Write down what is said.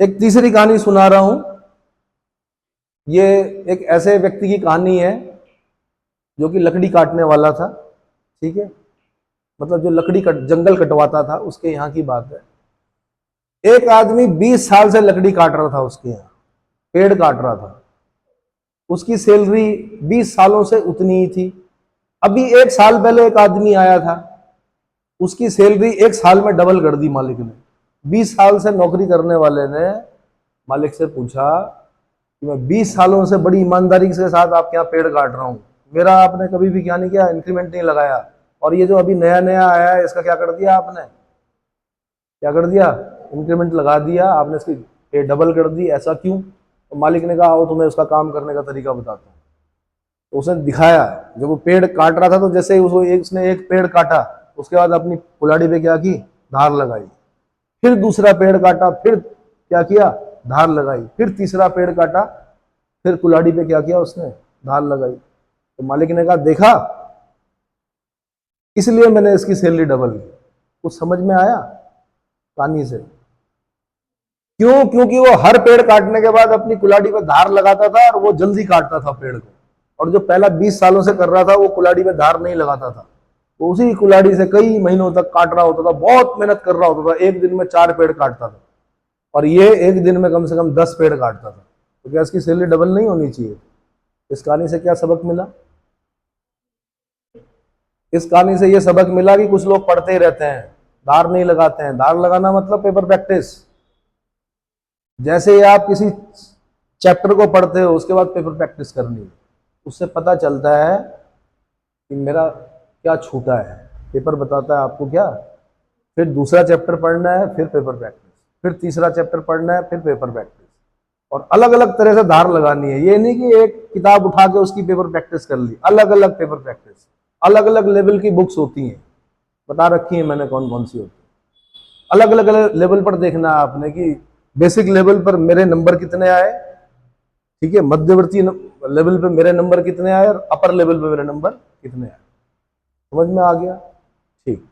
एक तीसरी कहानी सुना रहा हूं। ये एक ऐसे व्यक्ति की कहानी है जो कि लकड़ी काटने वाला था। ठीक है, मतलब जो जंगल कटवाता था, उसके यहाँ की बात है। एक आदमी 20 साल से लकड़ी काट रहा था, उसके यहाँ पेड़ काट रहा था। उसकी सैलरी 20 सालों से उतनी ही थी। अभी 1 साल पहले एक आदमी आया था, उसकी सैलरी 1 साल में डबल कर दी मालिक ने। 20 साल से नौकरी करने वाले ने मालिक से पूछा कि मैं 20 सालों से बड़ी ईमानदारी के साथ आपके यहाँ पेड़ काट रहा हूँ, मेरा आपने कभी भी क्या नहीं किया, इंक्रीमेंट नहीं लगाया, और ये जो अभी नया नया आया है इसका क्या कर दिया आपने, क्या कर दिया, इंक्रीमेंट लगा दिया आपने, इसकी पे डबल कर दी, ऐसा क्यों? तो मालिक ने कहा आओ तुम्हें उसका काम करने का तरीका बताता हूँ। तो उसने दिखाया, जब वो पेड़ काट रहा था तो जैसे ही उसने एक पेड़ काटा, उसके बाद अपनी कुल्हाड़ी पे क्या की, धार लगाई। फिर दूसरा पेड़ काटा, फिर क्या किया, धार लगाई। फिर तीसरा पेड़ काटा, फिर कुल्हाड़ी पे क्या किया उसने, धार लगाई। तो मालिक ने कहा देखा, इसलिए मैंने इसकी सैलरी डबल की। कुछ समझ में आया कहानी से? क्यों? क्योंकि वो हर पेड़ काटने के बाद अपनी कुल्हाड़ी पे धार लगाता था और वो जल्दी काटता था पेड़ को। और जो पहला 20 सालों से कर रहा था वो कुल्हाड़ी पे धार नहीं लगाता था, वो उसी कुल्हाड़ी से कई महीनों तक काट रहा होता था, बहुत मेहनत कर रहा होता था, एक दिन में 4 पेड़ काटता था, और ये एक दिन में कम से कम 10 पेड़ काटता था। तो क्या इसकी सैलरी डबल नहीं होनी चाहिए? इस कहानी से क्या सबक मिला? इस कहानी से ये सबक मिला कि कुछ लोग पढ़ते ही रहते हैं, धार नहीं लगाते हैं। धार लगाना मतलब पेपर प्रैक्टिस। जैसे ही आप किसी चैप्टर को पढ़ते हो उसके बाद पेपर प्रैक्टिस करनी है, उससे पता चलता है कि मेरा क्या छूटा है। पेपर बताता है आपको क्या, फिर दूसरा चैप्टर पढ़ना है, फिर पेपर प्रैक्टिस, फिर तीसरा चैप्टर पढ़ना है, फिर पेपर प्रैक्टिस, और अलग अलग तरह से धार लगानी है। ये नहीं कि एक किताब उठा के उसकी पेपर प्रैक्टिस कर ली, अलग अलग पेपर प्रैक्टिस, अलग अलग लेवल की बुक्स होती हैं, बता रखी है मैंने कौन कौन सी होती है। अलग अलग लेवल पर देखना है आपने कि बेसिक लेवल पर मेरे नंबर कितने आए, ठीक है, मध्यवर्ती लेवल पे मेरे नंबर कितने आए, और अपर लेवल पे मेरे नंबर कितने आए। समझ में आ गया? ठीक।